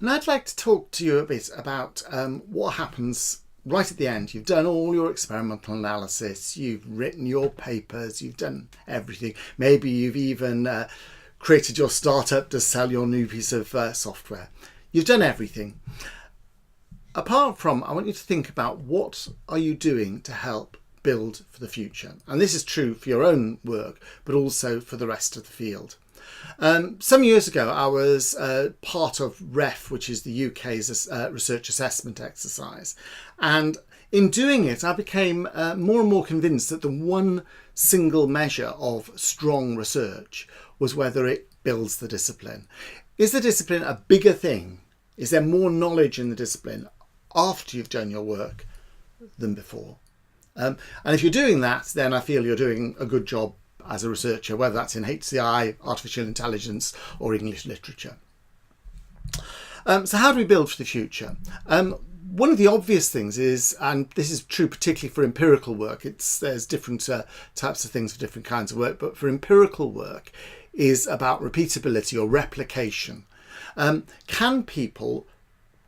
And I'd like to talk to you a bit about what happens right at the end. You've done all your experimental analysis, you've written your papers, you've done everything. Maybe you've even created your startup to sell your new piece of software. You've done everything. Apart from, I want you to think about what are you doing to help build for the future. And this is true for your own work, but also for the rest of the field. Some years ago, I was part of REF, which is the UK's research assessment exercise. And in doing it, I became more and more convinced that the one single measure of strong research was whether it builds the discipline. Is the discipline a bigger thing? Is there more knowledge in the discipline after you've done your work than before? And if you're doing that, then I feel you're doing a good job as a researcher, whether that's in HCI, artificial intelligence, or English literature. So how do we build for the future? One of the obvious things is, and this is true particularly for empirical work, there's different types of things for different kinds of work, but for empirical work is about repeatability or replication. Can people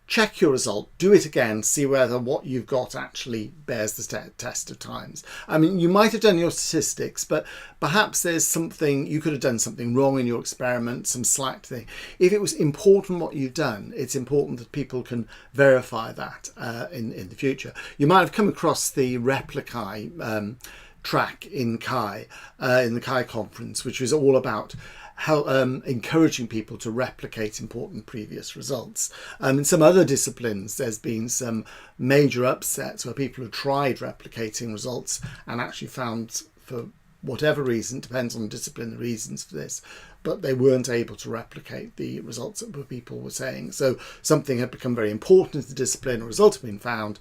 check your result, do it again, see whether what you've got actually bears the test of times? I mean, you might have done your statistics, but perhaps there's something, you could have done something wrong in your experiment, some slight thing. If it was important what you've done, it's important that people can verify that in the future. You might have come across the replicae track in CHI, in the CHI conference, which was all about how encouraging people to replicate important previous results. In some other disciplines, there's been some major upsets where people have tried replicating results and actually found, for whatever reason, depends on the discipline, the reasons for this, but they weren't able to replicate the results that people were saying. So something had become very important to the discipline, a result had been found,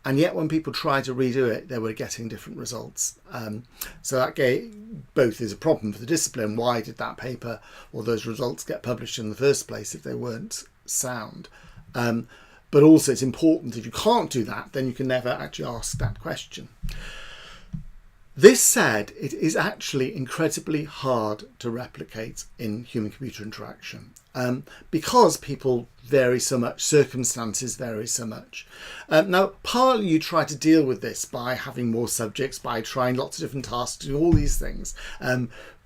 and yet when people tried to redo it, they were getting different results. So that both is a problem for the discipline. Why did that paper or those results get published in the first place if they weren't sound? But also it's important, if you can't do that, then you can never actually ask that question. This said, it is actually incredibly hard to replicate in human-computer interaction because people vary so much, circumstances vary so much. Now, partly you try to deal with this by having more subjects, by trying lots of different tasks, doing all these things,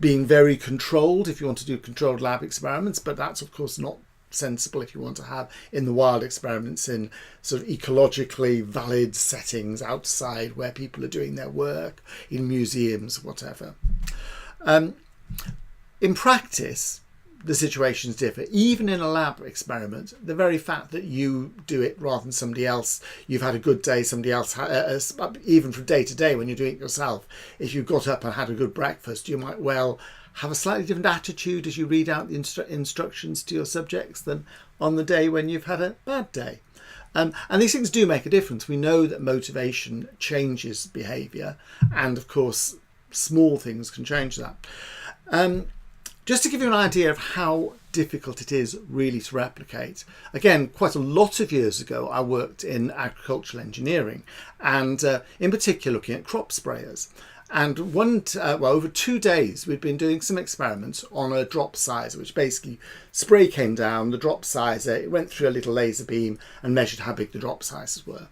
being very controlled if you want to do controlled lab experiments, but that's of course not sensible if you want to have in the wild experiments in sort of ecologically valid settings outside where people are doing their work, in museums, whatever. In practice, the situations differ. Even in a lab experiment, the very fact that you do it rather than somebody else, you've had a good day, somebody else, even from day to day when you're doing it yourself, if you got up and had a good breakfast, you might well have a slightly different attitude as you read out the instructions to your subjects than on the day when you've had a bad day. And these things do make a difference. We know that motivation changes behaviour, and of course small things can change that. Just to give you an idea of how difficult it is really to replicate, again, quite a lot of years ago I worked in agricultural engineering, and in particular looking at crop sprayers. And over 2 days, we'd been doing some experiments on a drop sizer, which basically spray came down, the drop sizer, it went through a little laser beam and measured how big the drop sizes were.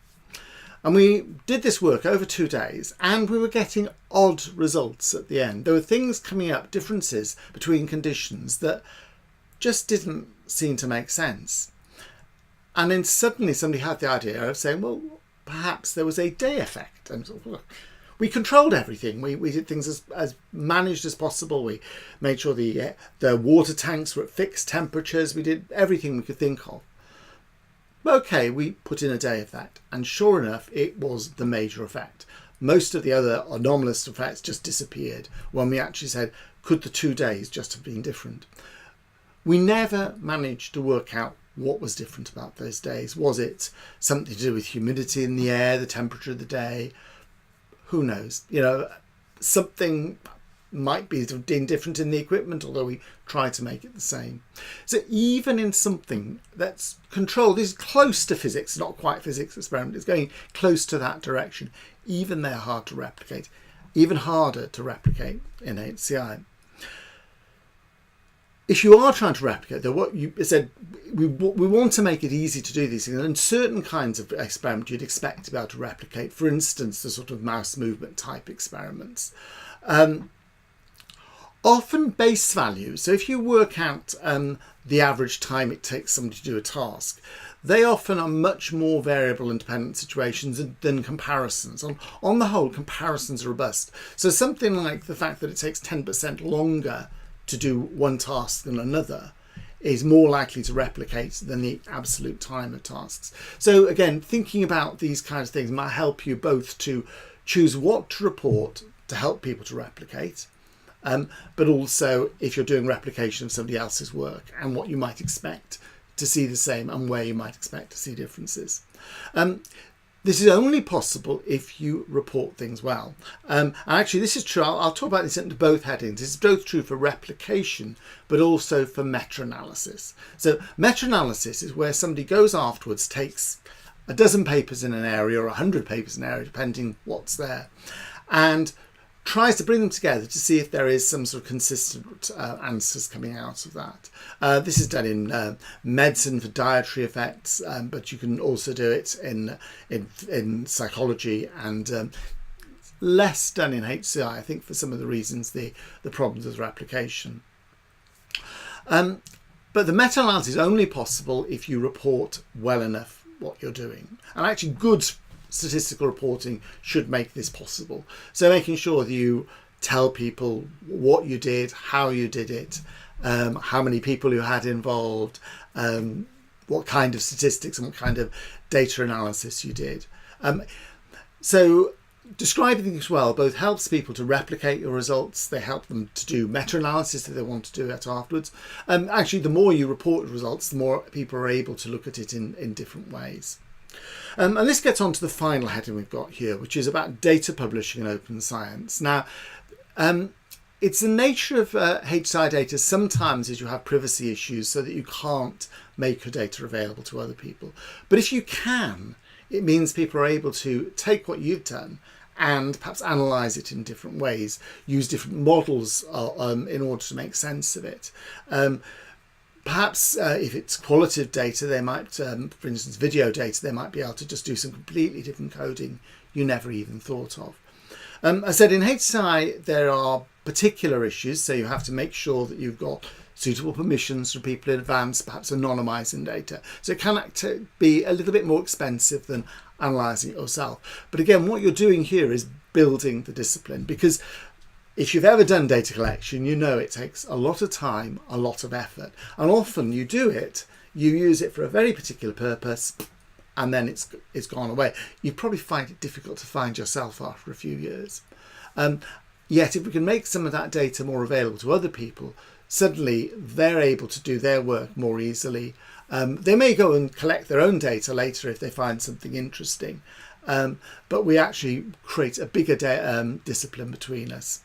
And we did this work over 2 days, and we were getting odd results at the end. There were things coming up, differences between conditions that just didn't seem to make sense. And then suddenly somebody had the idea of saying, well, perhaps there was a day effect. And we controlled everything. We did things as managed as possible. We made sure the water tanks were at fixed temperatures. We did everything we could think of. Okay, we put in a day effect, and sure enough, it was the major effect. Most of the other anomalous effects just disappeared when we actually said, could the 2 days just have been different? We never managed to work out what was different about those days. Was it something to do with humidity in the air, the temperature of the day? Who knows? You know, something might be different in the equipment, although we try to make it the same. So even in something that's controlled, is close to physics, not quite physics experiment, it's going close to that direction, even they're hard to replicate, even harder to replicate in HCI. If you are trying to replicate, though, what you said, we want to make it easy to do these things. And certain kinds of experiments you'd expect to be able to replicate, for instance, the sort of mouse movement type experiments. Often base values, so if you work out the average time it takes somebody to do a task, they often are much more variable and dependent situations than comparisons. On the whole, comparisons are robust. So something like the fact that it takes 10% longer to do one task than another is more likely to replicate than the absolute time of tasks. So again, thinking about these kinds of things might help you both to choose what to report to help people to replicate, but also if you're doing replication of somebody else's work and what you might expect to see the same and where you might expect to see differences. This is only possible if you report things well. And actually, this is true. I'll talk about this under both headings. This is both true for replication, but also for meta-analysis. So meta-analysis is where somebody goes afterwards, takes a dozen papers in an area or 100 papers in an area, depending what's there, and tries to bring them together to see if there is some sort of consistent answers coming out of that. This is done in medicine for dietary effects, but you can also do it in psychology, and less done in HCI, I think, for some of the reasons, the problems with replication. But the meta-analysis is only possible if you report well enough what you're doing. And actually good statistical reporting should make this possible. So making sure that you tell people what you did, how you did it, how many people you had involved, what kind of statistics and what kind of data analysis you did. So describing things well both helps people to replicate your results, they help them to do meta-analysis if they want to do it afterwards. Actually, the more you report results, the more people are able to look at it in different ways. And this gets on to the final heading we've got here, which is about data publishing and open science. Now, it's the nature of HCI data sometimes is you have privacy issues so that you can't make your data available to other people. But if you can, it means people are able to take what you've done and perhaps analyse it in different ways, use different models in order to make sense of it. Perhaps if it's qualitative data, they might, for instance, video data, they might be able to just do some completely different coding you never even thought of. I said in HCI there are particular issues, so you have to make sure that you've got suitable permissions for people in advance, perhaps anonymising data. So it can be a little bit more expensive than analysing it yourself. But again, what you're doing here is building the discipline, because if you've ever done data collection, you know it takes a lot of time, a lot of effort. And often you do it, you use it for a very particular purpose, and then it's gone away. You probably find it difficult to find yourself after a few years. Yet if we can make some of that data more available to other people, suddenly they're able to do their work more easily. They may go and collect their own data later if they find something interesting, but we actually create a bigger discipline between us.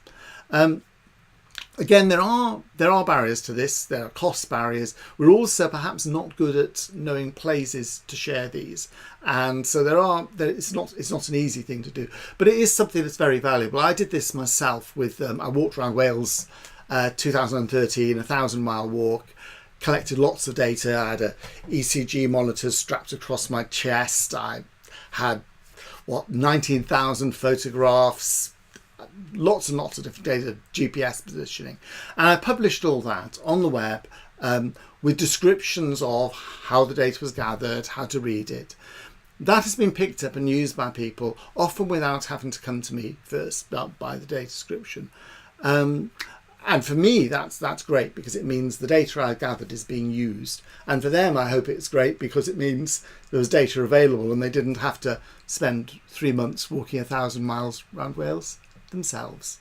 Again, there are barriers to this. There are cost barriers. We're also perhaps not good at knowing places to share these, and so it's not an easy thing to do, but it is something that's very valuable. I did this myself with I walked around Wales 2013, 1,000-mile walk, collected lots of data. I had a ECG monitor strapped across my chest. I had 19,000 photographs, lots and lots of different data, GPS positioning, and I published all that on the web with descriptions of how the data was gathered, how to read it. That has been picked up and used by people, often without having to come to me first by the data description. And for me, that's great, because it means the data I gathered is being used. And for them, I hope it's great because it means there was data available and they didn't have to spend 3 months walking 1,000 miles around Wales themselves.